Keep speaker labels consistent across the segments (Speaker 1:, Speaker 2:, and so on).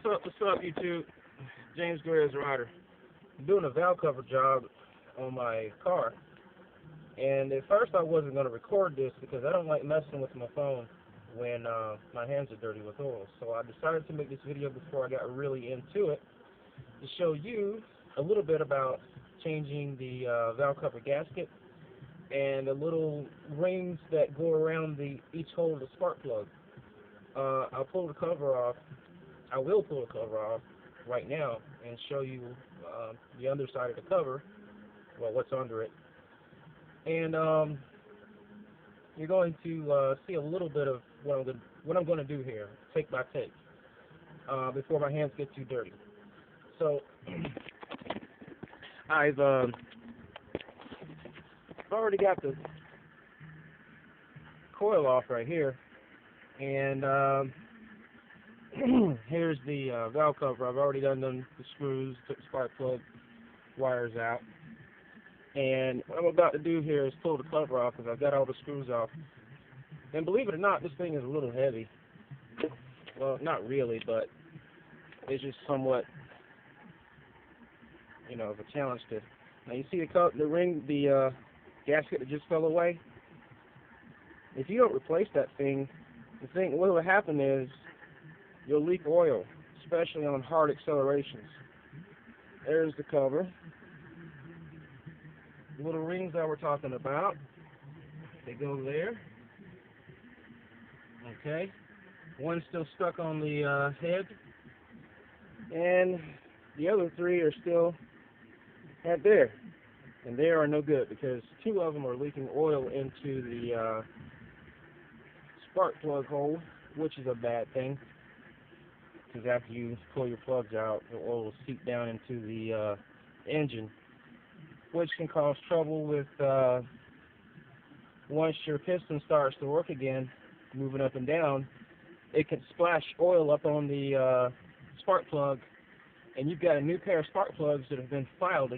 Speaker 1: What's up, YouTube? James Guerrero's Rider. I'm doing a valve cover job on my car, and at first I wasn't going to record this because I don't like messing with my phone when my hands are dirty with oil. So I decided to make this video before I got really into it to show you a little bit about changing the valve cover gasket and the little rings that go around each hole of the spark plug. I'll pull the cover off. I will pull the cover off right now and show you the underside of the cover, well, what's under it. And you're going to see a little bit of what I'm going to do here, take by take, before my hands get too dirty. So I've already got the coil off right here, and here's the valve cover. I've already done the screws, took the spark plug wires out, and what I'm about to do here is pull the cover off because I've got all the screws off. And believe it or not, this thing is a little heavy. Well, not really, but it's just somewhat, of a challenge to. Now you see the ring, the gasket that just fell away. If you don't replace that thing, what will happen is you'll leak oil, especially on hard accelerations. There's the cover. The little rings that we're talking about, they go there. Okay. One's still stuck on the head, and the other three are still at there. And they are no good because two of them are leaking oil into the spark plug hole, which is a bad thing. Because after you pull your plugs out, the oil will seep down into the engine, which can cause trouble with once your piston starts to work again, moving up and down. It can splash oil up on the spark plug, and you've got a new pair of spark plugs that have been filed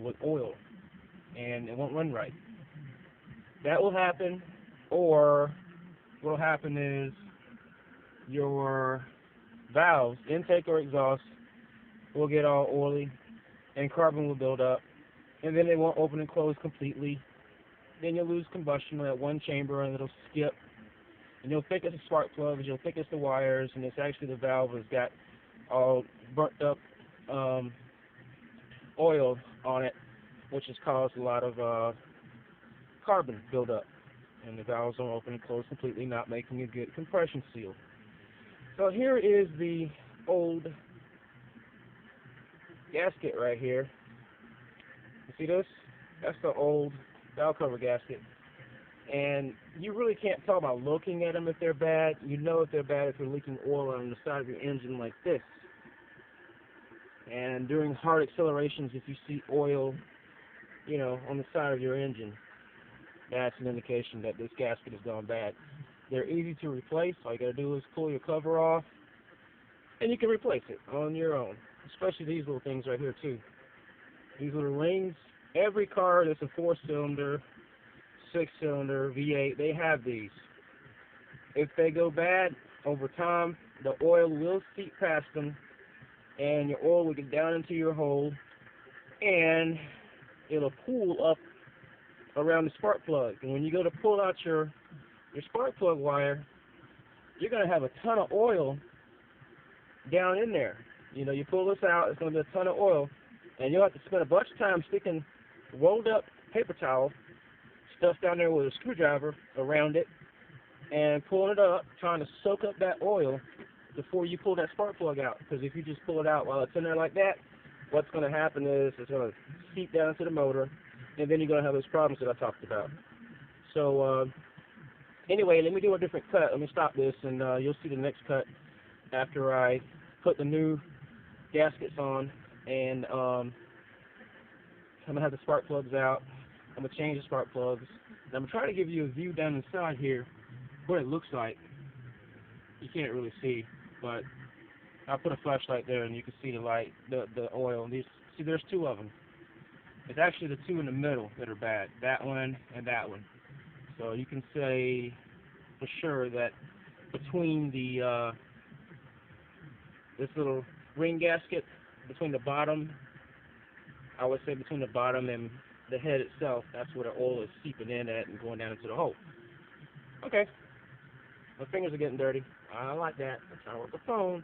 Speaker 1: with oil, and it won't run right. That will happen, or what will happen is your valves, intake or exhaust, will get all oily and carbon will build up, and then they won't open and close completely. Then you'll lose combustion at one chamber and it'll skip, and you'll think it's the spark plugs, you'll think it's the wires, and it's actually the valve has got all burnt up oil on it, which has caused a lot of carbon buildup, and the valves don't open and close completely, not making a good compression seal. So here is the old gasket right here. You see this? That's the old valve cover gasket. And you really can't tell by looking at them if they're bad. You know if they're bad if they're leaking oil on the side of your engine like this. And during hard accelerations, if you see oil, on the side of your engine, that's an indication that this gasket has gone bad. They're easy to replace. All you got to do is pull your cover off, and you can replace it on your own. Especially these little things right here, too. These little rings. Every car that's a 4-cylinder, 6-cylinder, V8, they have these. If they go bad, over time, the oil will seep past them, and your oil will get down into your hole, and it'll pool up around the spark plug. And when you go to pull out your spark plug wire, you're going to have a ton of oil down in there. You pull this out, it's going to be a ton of oil, and you'll have to spend a bunch of time sticking rolled up paper towel stuffed down there with a screwdriver around it and pulling it up, trying to soak up that oil before you pull that spark plug out. Because if you just pull it out while it's in there like that, what's going to happen is it's going to seep down into the motor, and then you're going to have those problems that I talked about. So anyway, let me do a different cut. Let me stop this, and you'll see the next cut after I put the new gaskets on, and I'm going to have the spark plugs out. I'm going to change the spark plugs. And I'm going to try to give you a view down inside here what it looks like. You can't really see, but I'll put a flashlight there and you can see the light, the oil. And see, there's two of them. It's actually the two in the middle that are bad, that one and that one. So you can say for sure that between the this little ring gasket between the bottom, I would say between the bottom and the head itself, that's where the oil is seeping in at and going down into the hole. Okay, my fingers are getting dirty. I like that. I'm trying to work the phone.